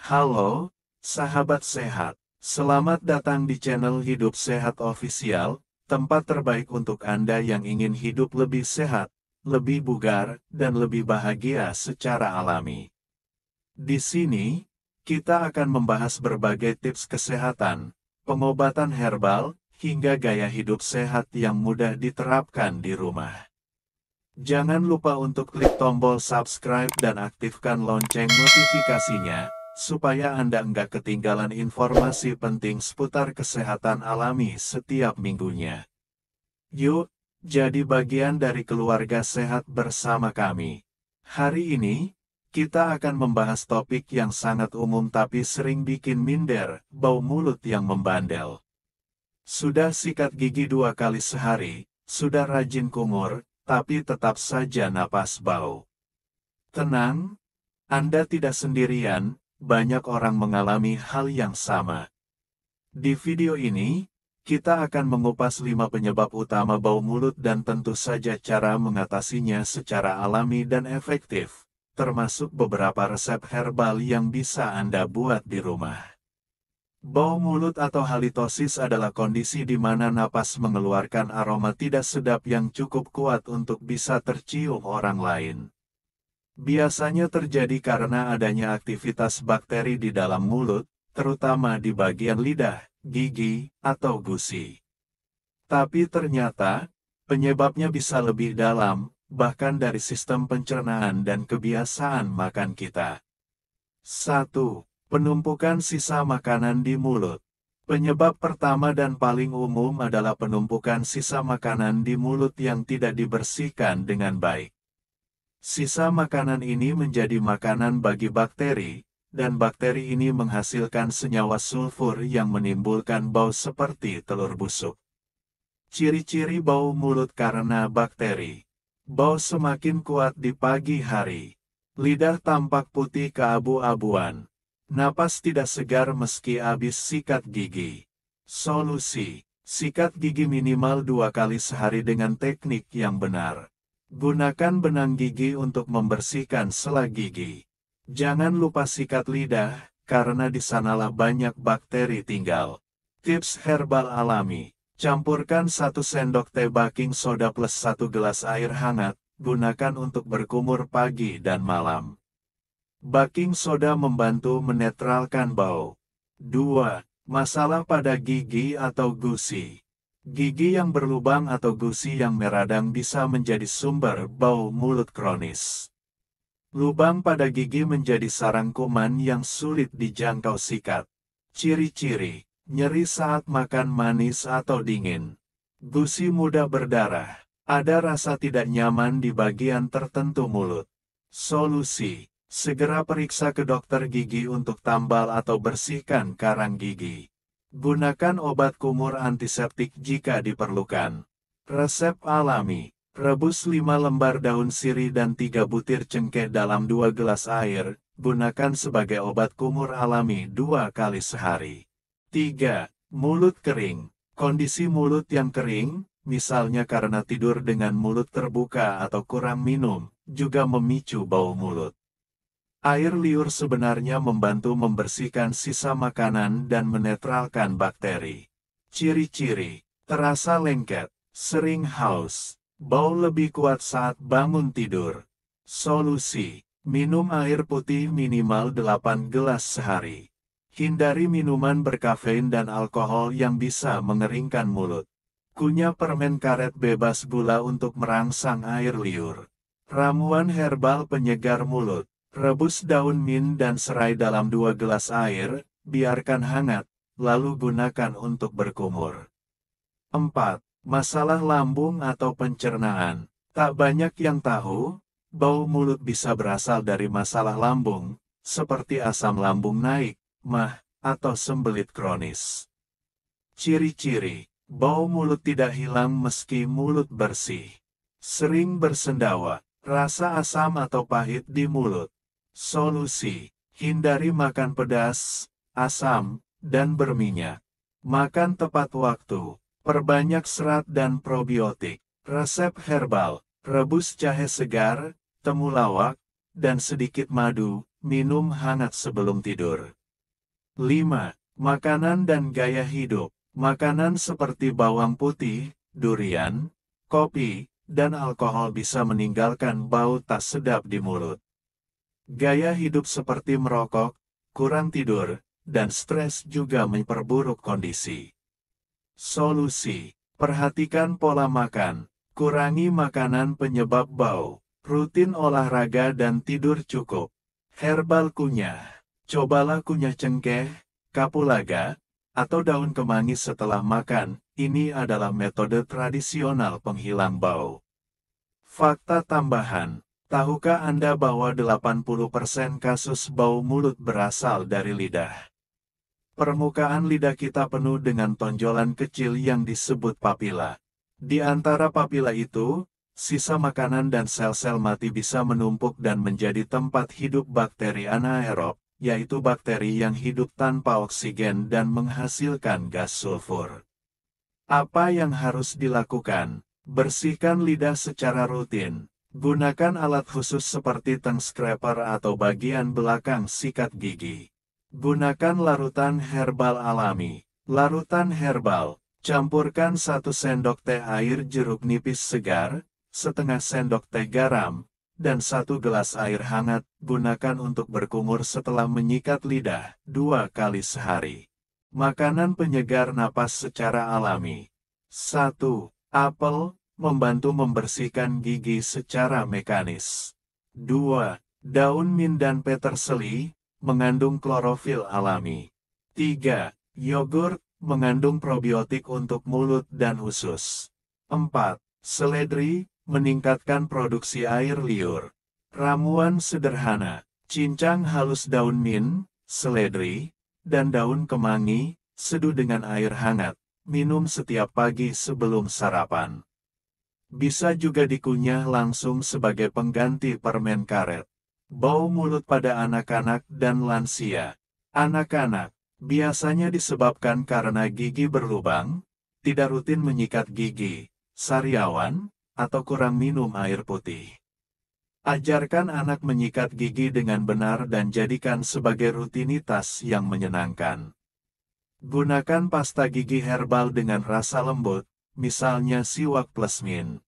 Halo, sahabat sehat. Selamat datang di channel Hidup Sehat Official, tempat terbaik untuk Anda yang ingin hidup lebih sehat, lebih bugar, dan lebih bahagia secara alami. Di sini, kita akan membahas berbagai tips kesehatan, pengobatan herbal, hingga gaya hidup sehat yang mudah diterapkan di rumah. Jangan lupa untuk klik tombol subscribe dan aktifkan lonceng notifikasinya, supaya Anda nggak ketinggalan informasi penting seputar kesehatan alami setiap minggunya. Yuk, jadi bagian dari keluarga sehat bersama kami. Hari ini, kita akan membahas topik yang sangat umum tapi sering bikin minder, bau mulut yang membandel. Sudah sikat gigi 2 kali sehari, sudah rajin kumur, tapi tetap saja napas bau. Tenang, Anda tidak sendirian, banyak orang mengalami hal yang sama. Di video ini, kita akan mengupas 5 penyebab utama bau mulut dan tentu saja cara mengatasinya secara alami dan efektif, termasuk beberapa resep herbal yang bisa Anda buat di rumah. Bau mulut atau halitosis adalah kondisi di mana napas mengeluarkan aroma tidak sedap yang cukup kuat untuk bisa tercium orang lain. Biasanya terjadi karena adanya aktivitas bakteri di dalam mulut, terutama di bagian lidah, gigi, atau gusi. Tapi ternyata, penyebabnya bisa lebih dalam, bahkan dari sistem pencernaan dan kebiasaan makan kita. 1. Penumpukan sisa makanan di mulut. Penyebab pertama dan paling umum adalah penumpukan sisa makanan di mulut yang tidak dibersihkan dengan baik. Sisa makanan ini menjadi makanan bagi bakteri, dan bakteri ini menghasilkan senyawa sulfur yang menimbulkan bau seperti telur busuk. Ciri-ciri bau mulut karena bakteri. Bau semakin kuat di pagi hari. Lidah tampak putih keabu-abuan. Napas tidak segar meski habis sikat gigi. Solusi: sikat gigi minimal 2 kali sehari dengan teknik yang benar. Gunakan benang gigi untuk membersihkan sela gigi. Jangan lupa sikat lidah, karena di sanalah banyak bakteri tinggal. Tips herbal alami. Campurkan 1 sendok teh baking soda plus 1 gelas air hangat, gunakan untuk berkumur pagi dan malam. Baking soda membantu menetralkan bau. 2. Masalah pada gigi atau gusi. Gigi yang berlubang atau gusi yang meradang bisa menjadi sumber bau mulut kronis. Lubang pada gigi menjadi sarang kuman yang sulit dijangkau sikat. Ciri-ciri: nyeri saat makan manis atau dingin. Gusi mudah berdarah. Ada rasa tidak nyaman di bagian tertentu mulut. Solusi: segera periksa ke dokter gigi untuk tambal atau bersihkan karang gigi. Gunakan obat kumur antiseptik jika diperlukan. Resep alami: rebus 5 lembar daun sirih dan 3 butir cengkeh dalam 2 gelas air, gunakan sebagai obat kumur alami 2 kali sehari. 3. Mulut kering. Kondisi mulut yang kering, misalnya karena tidur dengan mulut terbuka atau kurang minum, juga memicu bau mulut. Air liur sebenarnya membantu membersihkan sisa makanan dan menetralkan bakteri. Ciri-ciri: terasa lengket, sering haus, bau lebih kuat saat bangun tidur. Solusi: minum air putih minimal 8 gelas sehari. Hindari minuman berkafein dan alkohol yang bisa mengeringkan mulut. Kunyah permen karet bebas gula untuk merangsang air liur. Ramuan herbal penyegar mulut. Rebus daun mint dan serai dalam 2 gelas air, biarkan hangat, lalu gunakan untuk berkumur. 4. Masalah lambung atau pencernaan. Tak banyak yang tahu, bau mulut bisa berasal dari masalah lambung, seperti asam lambung naik, MAH, atau sembelit kronis. Ciri-ciri: bau mulut tidak hilang meski mulut bersih. Sering bersendawa, rasa asam atau pahit di mulut. Solusi: hindari makan pedas, asam, dan berminyak. Makan tepat waktu. Perbanyak serat dan probiotik. Resep herbal: rebus jahe segar, temulawak, dan sedikit madu, minum hangat sebelum tidur. 5. Makanan dan gaya hidup. Makanan seperti bawang putih, durian, kopi, dan alkohol bisa meninggalkan bau tak sedap di mulut. Gaya hidup seperti merokok, kurang tidur, dan stres juga memperburuk kondisi. Solusi: perhatikan pola makan, kurangi makanan penyebab bau, rutin olahraga dan tidur cukup. Herbal kunyah: cobalah kunyah cengkeh, kapulaga, atau daun kemangi setelah makan. Ini adalah metode tradisional penghilang bau. Fakta tambahan: tahukah Anda bahwa 80% kasus bau mulut berasal dari lidah? Permukaan lidah kita penuh dengan tonjolan kecil yang disebut papila. Di antara papila itu, sisa makanan dan sel-sel mati bisa menumpuk dan menjadi tempat hidup bakteri anaerob, yaitu bakteri yang hidup tanpa oksigen dan menghasilkan gas sulfur. Apa yang harus dilakukan? Bersihkan lidah secara rutin. Gunakan alat khusus seperti tongue scraper atau bagian belakang sikat gigi. Gunakan larutan herbal alami. Larutan herbal. Campurkan 1 sendok teh air jeruk nipis segar, setengah sendok teh garam, dan 1 gelas air hangat. Gunakan untuk berkumur setelah menyikat lidah 2 kali sehari. Makanan penyegar napas secara alami. 1. Apel, membantu membersihkan gigi secara mekanis. 2. Daun mint dan peterseli, mengandung klorofil alami. 3. Yogurt, mengandung probiotik untuk mulut dan usus. 4. Seledri, meningkatkan produksi air liur. Ramuan sederhana: cincang halus daun mint, seledri, dan daun kemangi, seduh dengan air hangat. Minum setiap pagi sebelum sarapan. Bisa juga dikunyah langsung sebagai pengganti permen karet. Bau mulut pada anak-anak dan lansia. Anak-anak biasanya disebabkan karena gigi berlubang, tidak rutin menyikat gigi, sariawan, atau kurang minum air putih. Ajarkan anak menyikat gigi dengan benar dan jadikan sebagai rutinitas yang menyenangkan. Gunakan pasta gigi herbal dengan rasa lembut, misalnya siwak plus mint.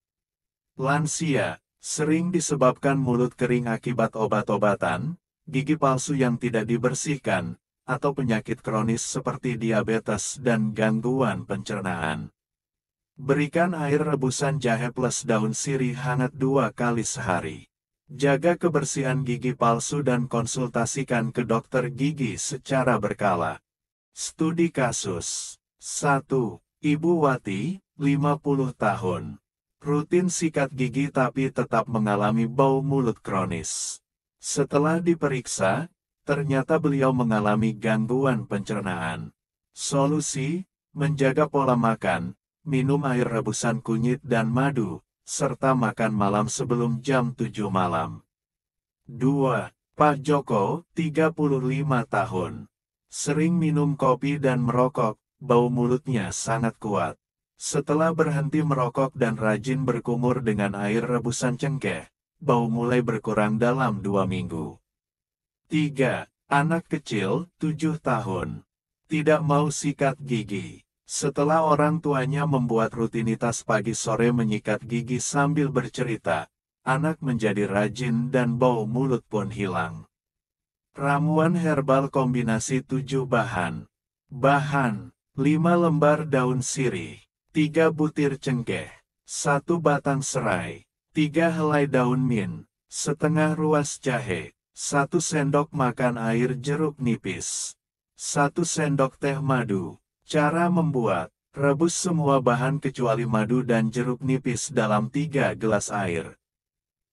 Lansia sering disebabkan mulut kering akibat obat-obatan, gigi palsu yang tidak dibersihkan, atau penyakit kronis seperti diabetes dan gangguan pencernaan. Berikan air rebusan jahe plus daun sirih hangat 2 kali sehari. Jaga kebersihan gigi palsu dan konsultasikan ke dokter gigi secara berkala. Studi kasus. 1. Ibu Wati, 50 tahun. Rutin sikat gigi tapi tetap mengalami bau mulut kronis. Setelah diperiksa, ternyata beliau mengalami gangguan pencernaan. Solusi: menjaga pola makan, minum air rebusan kunyit dan madu, serta makan malam sebelum jam 7 malam. 2. Pak Joko, 35 tahun. Sering minum kopi dan merokok, bau mulutnya sangat kuat. Setelah berhenti merokok dan rajin berkumur dengan air rebusan cengkeh, bau mulai berkurang dalam 2 minggu. 3. Anak kecil, 7 tahun. Tidak mau sikat gigi. Setelah orang tuanya membuat rutinitas pagi sore menyikat gigi sambil bercerita, anak menjadi rajin dan bau mulut pun hilang. Ramuan herbal kombinasi 7 bahan. Bahan: 5 lembar daun sirih, 3 butir cengkeh, 1 batang serai, 3 helai daun mint, setengah ruas jahe, 1 sendok makan air jeruk nipis, 1 sendok teh madu. Cara membuat: rebus semua bahan kecuali madu dan jeruk nipis dalam 3 gelas air.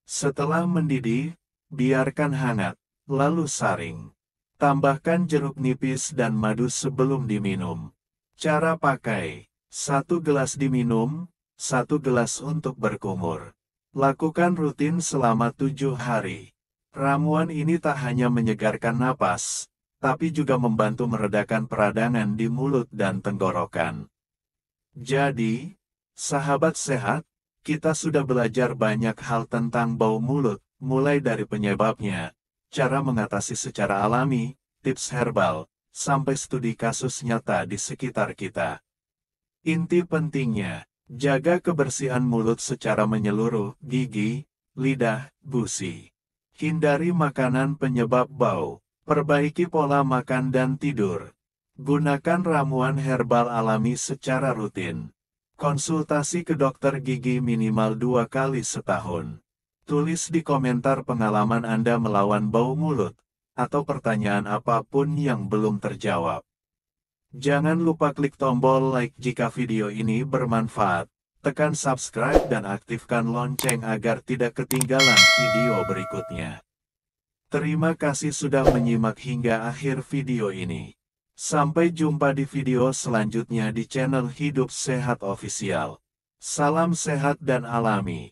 Setelah mendidih, biarkan hangat, lalu saring. Tambahkan jeruk nipis dan madu sebelum diminum. Cara pakai: 1 gelas diminum, 1 gelas untuk berkumur. Lakukan rutin selama 7 hari. Ramuan ini tak hanya menyegarkan napas, tapi juga membantu meredakan peradangan di mulut dan tenggorokan. Jadi, sahabat sehat, kita sudah belajar banyak hal tentang bau mulut, mulai dari penyebabnya, cara mengatasi secara alami, tips herbal, sampai studi kasus nyata di sekitar kita. Inti pentingnya, jaga kebersihan mulut secara menyeluruh, gigi, lidah, gusi. Hindari makanan penyebab bau. Perbaiki pola makan dan tidur. Gunakan ramuan herbal alami secara rutin. Konsultasi ke dokter gigi minimal 2 kali setahun. Tulis di komentar pengalaman Anda melawan bau mulut, atau pertanyaan apapun yang belum terjawab. Jangan lupa klik tombol like jika video ini bermanfaat. Tekan subscribe dan aktifkan lonceng agar tidak ketinggalan video berikutnya. Terima kasih sudah menyimak hingga akhir video ini. Sampai jumpa di video selanjutnya di channel Hidup Sehat Official. Salam sehat dan alami.